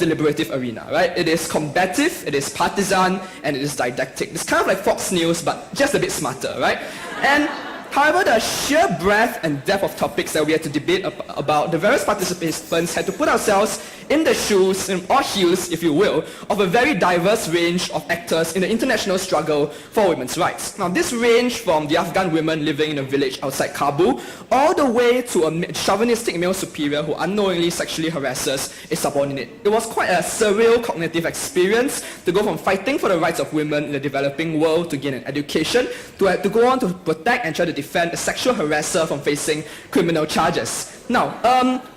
deliberative arena, right? It is combative, it is partisan, and it is didactic. It's kind of like Fox News, but just a bit smarter, right? And however, the sheer breadth and depth of topics that we had to debate about, the various participants had to put ourselves in the shoes, or heels, if you will, of a very diverse range of actors in the international struggle for women's rights. Now, this ranged from the Afghan women living in a village outside Kabul, all the way to a chauvinistic male superior who unknowingly sexually harasses a subordinate. It was quite a surreal cognitive experience to go from fighting for the rights of women in the developing world to gain an education, to go on to protect and try to defend a sexual harasser from facing criminal charges. Now,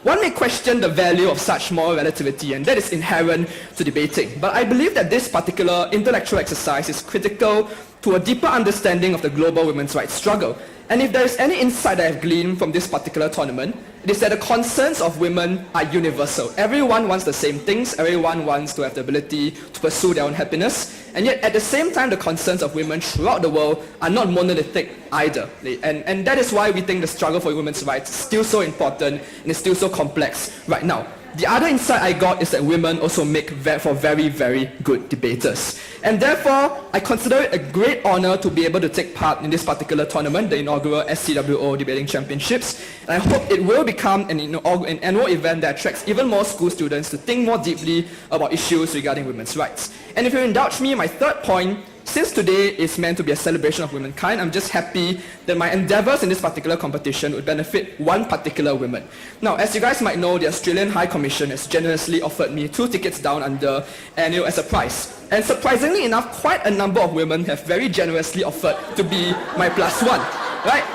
one may question the value of such moral relativity, and that is inherent to debating. But I believe that this particular intellectual exercise is critical to a deeper understanding of the global women's rights struggle. And if there is any insight I have gleaned from this particular tournament, it is that the concerns of women are universal. Everyone wants the same things, everyone wants to have the ability to pursue their own happiness, and yet at the same time the concerns of women throughout the world are not monolithic either. And that is why we think the struggle for women's rights is still so important and is still so complex right now. The other insight I got is that women also make for very, very good debaters. And therefore, I consider it a great honor to be able to take part in this particular tournament, the inaugural SCWO Debating Championships. And I hope it will become an annual event that attracts even more school students to think more deeply about issues regarding women's rights. And if you indulge me, my third point, since today is meant to be a celebration of womankind, I'm just happy that my endeavours in this particular competition would benefit one particular woman. Now, as you guys might know, the Australian High Commission has generously offered me 2 tickets down under annual as a prize. And surprisingly enough, quite a number of women have very generously offered to be my +1, right?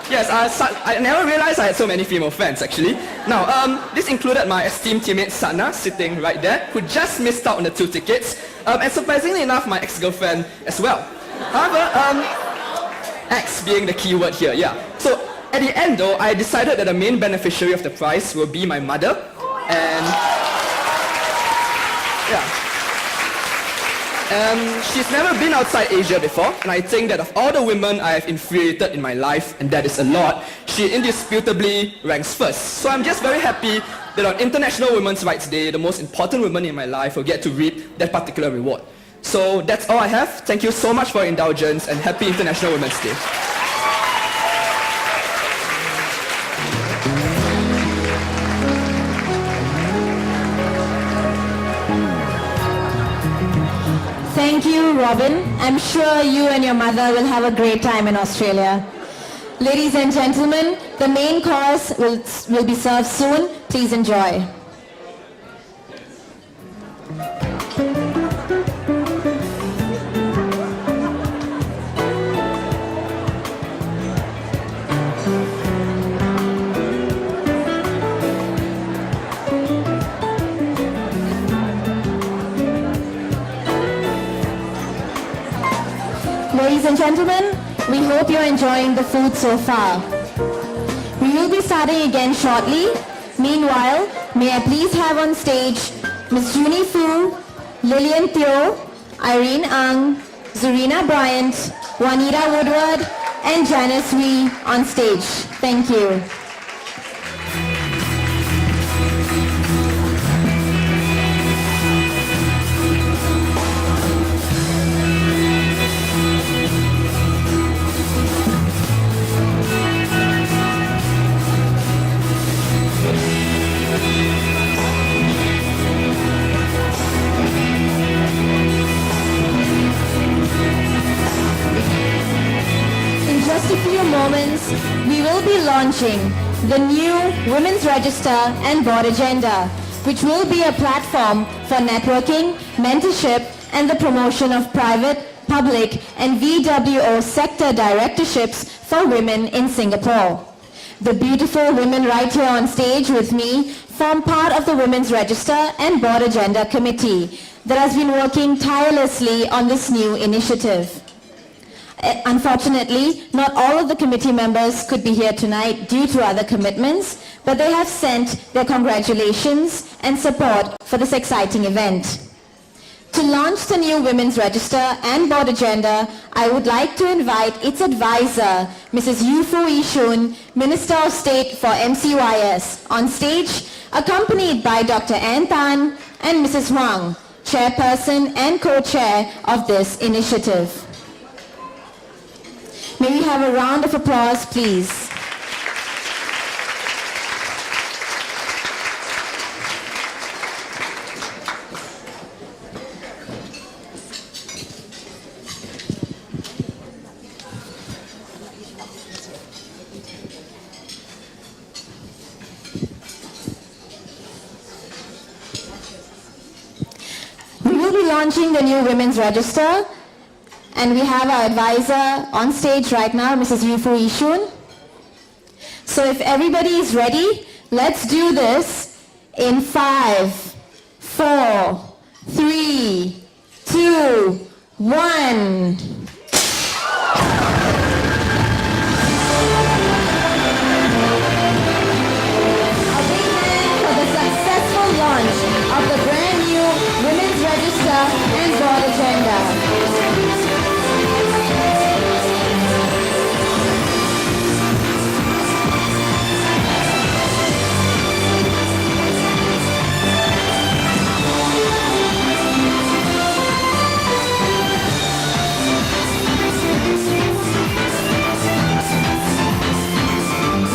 Yes, I never realized I had so many female fans, actually. Now, this included my esteemed teammate Sana, sitting right there, who just missed out on the 2 tickets, and surprisingly enough, my ex-girlfriend as well. However, ex being the key word here, yeah. So, at the end though, I decided that the main beneficiary of the prize will be my mother, and yeah. She's never been outside Asia before, and I think that of all the women I have infuriated in my life, and that is a lot, she indisputably ranks first. So I'm just very happy that on International Women's Rights Day, the most important women in my life will get to reap that particular reward. So that's all I have. Thank you so much for your indulgence, and happy International Women's Day. Thank you, Robin. I'm sure you and your mother will have a great time in Australia. Ladies and gentlemen, the main course will be served soon. Please enjoy. Ladies and gentlemen, we hope you're enjoying the food so far. We will be starting again shortly. Meanwhile, may I please have on stage Ms. Junie Fu, Lillian Teo, Irene Ang, Zarina Bryant, Juanita Woodward, and Janice Wee on stage. Thank you. Moments, we will be launching the new Women's Register and Board Agenda, which will be a platform for networking, mentorship, and the promotion of private, public, and VWO sector directorships for women in Singapore. The beautiful women right here on stage with me form part of the Women's Register and Board Agenda Committee that has been working tirelessly on this new initiative. Unfortunately, not all of the committee members could be here tonight due to other commitments, but they have sent their congratulations and support for this exciting event. To launch the new Women's Register and Board Agenda, I would like to invite its advisor, Mrs. Yu-Fu Yishun, Minister of State for MCYS, on stage, accompanied by Dr. Ann Tan and Mrs. Huang, Chairperson and Co-Chair of this initiative. May we have a round of applause, please. We will be launching the new Women's Register, and we have our advisor on stage right now, Mrs. Yu-Fu Yishun. So if everybody is ready, let's do this in 5, 4, 3, 2, 1. Launch of the brand new Women's Register and Board Agenda.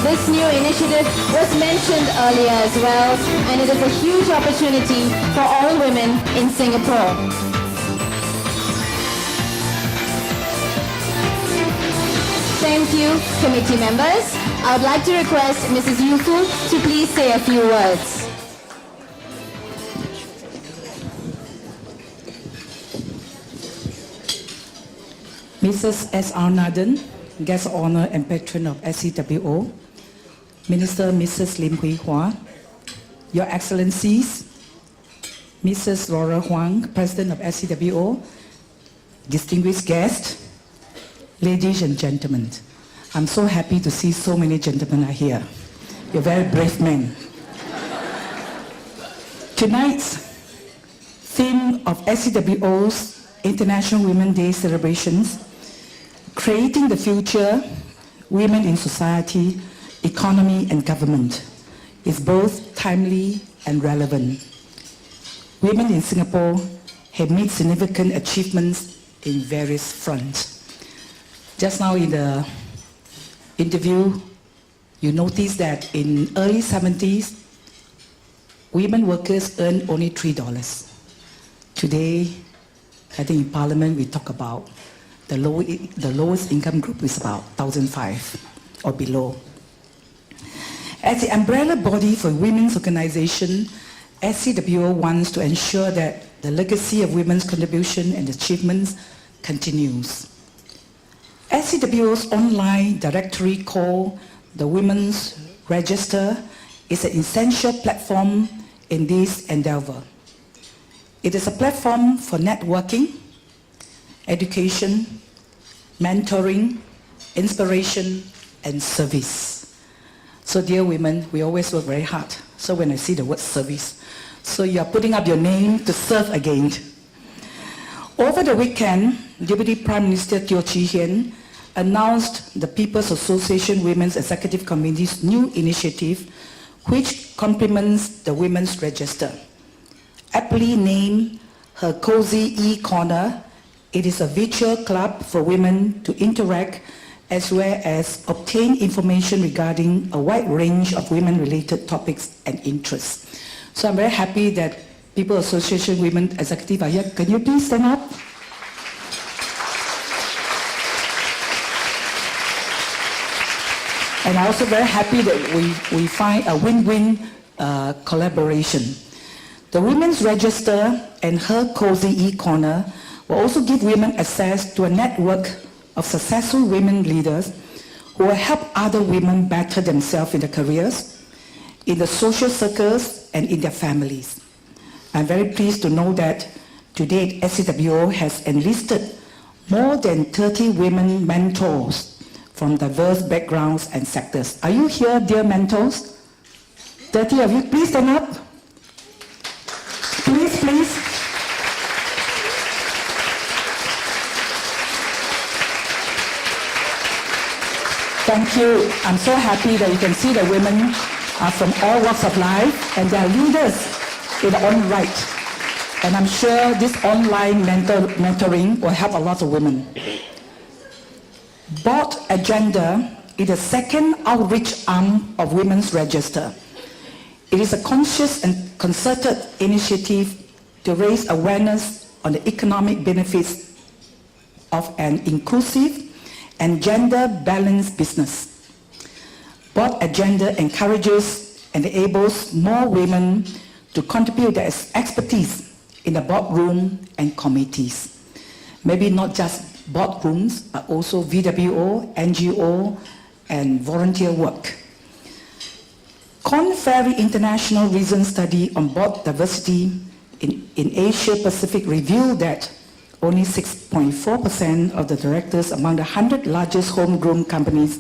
This new initiative was mentioned earlier as well, and it is a huge opportunity for all women in Singapore. Thank you, committee members. I would like to request Mrs. Yu-Fu to please say a few words. Mrs. S.R. Nathan, Guest of Honor and Patron of SCWO, Minister Mrs. Lim Hui Hua, Your Excellencies, Mrs. Laura Huang, President of SCWO, distinguished guests, ladies and gentlemen. I'm so happy to see so many gentlemen are here. You're very brave men. Tonight's theme of SCWO's International Women's Day celebrations, Creating the Future, Women in Society, Economy and Government, is both timely and relevant. Women in Singapore have made significant achievements in various fronts. Just now in the interview, you noticed that in early 70s, women workers earned only $3. Today, I think in Parliament we talk about the lowest income group is about $1,500 or below. As the umbrella body for women's organization, SCWO wants to ensure that the legacy of women's contribution and achievements continues. SCWO's online directory called the Women's Register is an essential platform in this endeavor. It is a platform for networking, education, mentoring, inspiration, and service. So dear women, we always work very hard. So when I see the word service, so you are putting up your name to serve again. Over the weekend, Deputy Prime Minister Teo Chee Hean announced the People's Association Women's Executive Committee's new initiative, which complements the Women's Register. Aptly named her Cozy E-Corner, it is a virtual club for women to interact as well as obtain information regarding a wide range of women-related topics and interests. So I'm very happy that People Association Women Executive are here. Can you please stand up? And I'm also very happy that we find a win-win collaboration. The Women's Register and her Cozy E-Corner will also give women access to a network of successful women leaders who will help other women better themselves in their careers, in the social circles, and in their families. I'm very pleased to know that to date, SCWO has enlisted more than 30 women mentors from diverse backgrounds and sectors. Are you here, dear mentors? 30 of you, please stand up. Please, please. Thank you. I'm so happy that you can see the women are from all walks of life and they are leaders in their own right. And I'm sure this online mentoring will help a lot of women. Board Agenda is the second outreach arm of Women's Register. It is a conscious and concerted initiative to raise awareness on the economic benefits of an inclusive and gender-balanced business. Board Agenda encourages and enables more women to contribute their expertise in the boardroom and committees. Maybe not just boardrooms, but also VWO, NGO, and volunteer work. Korn Ferry International recent study on board diversity in Asia Pacific revealed that only 6.4% of the directors among the 100 largest homegrown companies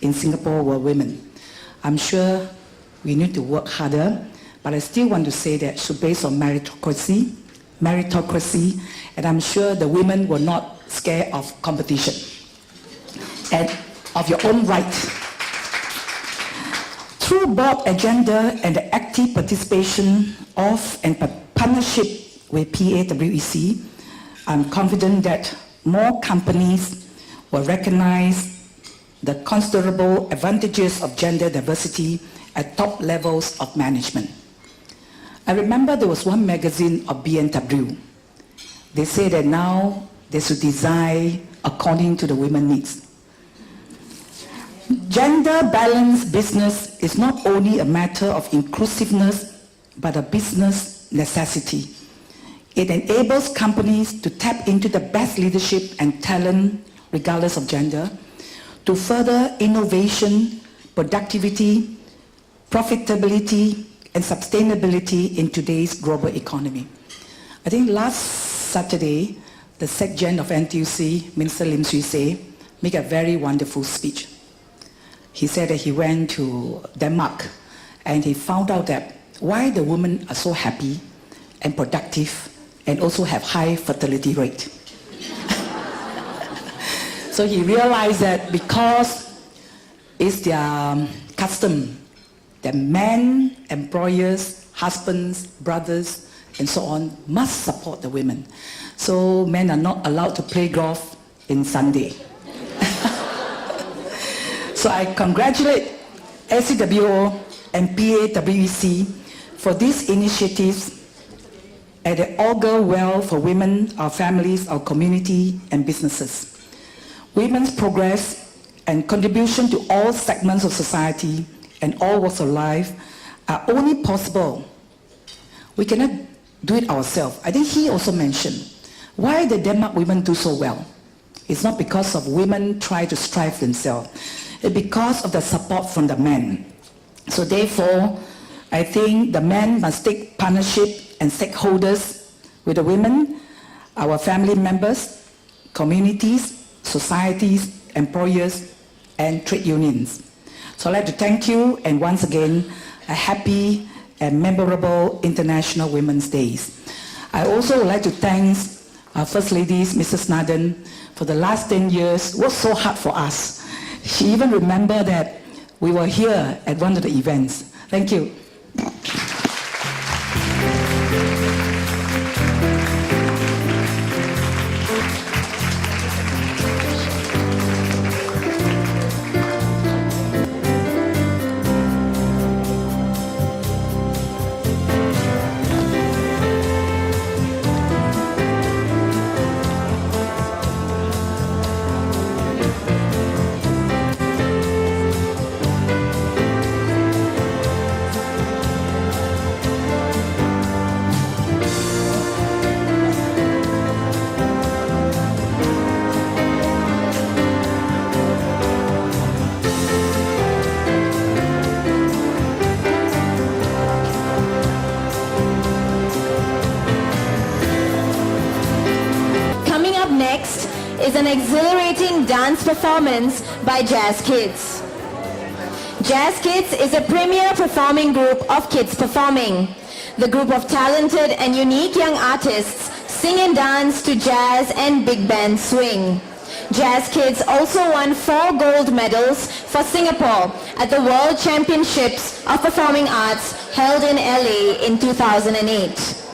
in Singapore were women. I'm sure we need to work harder, but I still want to say that it's based on meritocracy, and I'm sure the women were not scared of competition and of your own right. Through Board Agenda and the active participation of and partnership with PAWEC, I'm confident that more companies will recognize the considerable advantages of gender diversity at top levels of management. I remember there was one magazine of BMW. They say that now they should design according to the women's needs. Gender-balanced business is not only a matter of inclusiveness, but a business necessity. It enables companies to tap into the best leadership and talent, regardless of gender, to further innovation, productivity, profitability, and sustainability in today's global economy. I think last Saturday, the SecGen of NTUC, Minister Lim Swee Say, made a very wonderful speech. He said that he went to Denmark and he found out that why the women are so happy and productive and also have high fertility rate. So he realized that because it's their custom that men, employers, husbands, brothers, and so on must support the women. So men are not allowed to play golf in Sunday. So I congratulate SCWO and PAWEC for these initiatives and they augur well for women, our families, our community, and businesses. Women's progress and contribution to all segments of society and all walks of life are only possible. We cannot do it ourselves. I think he also mentioned why the Denmark women do so well. It's not because of women try to strive themselves. It's because of the support from the men. So therefore, I think the men must take partnership and stakeholders with the women, our family members, communities, societies, employers, and trade unions. So I'd like to thank you, and once again, a happy and memorable International Women's Days. I also would like to thank our First Lady, Mrs. Naden, for the last 10 years. It was so hard for us. She even remembered that we were here at one of the events. Thank you. Next is an exhilarating dance performance by Jazz Kids. Jazz Kids is a premier performing group of kids performing. The group of talented and unique young artists sing and dance to jazz and big band swing. Jazz Kids also won 4 gold medals for Singapore at the World Championships of Performing Arts held in LA in 2008.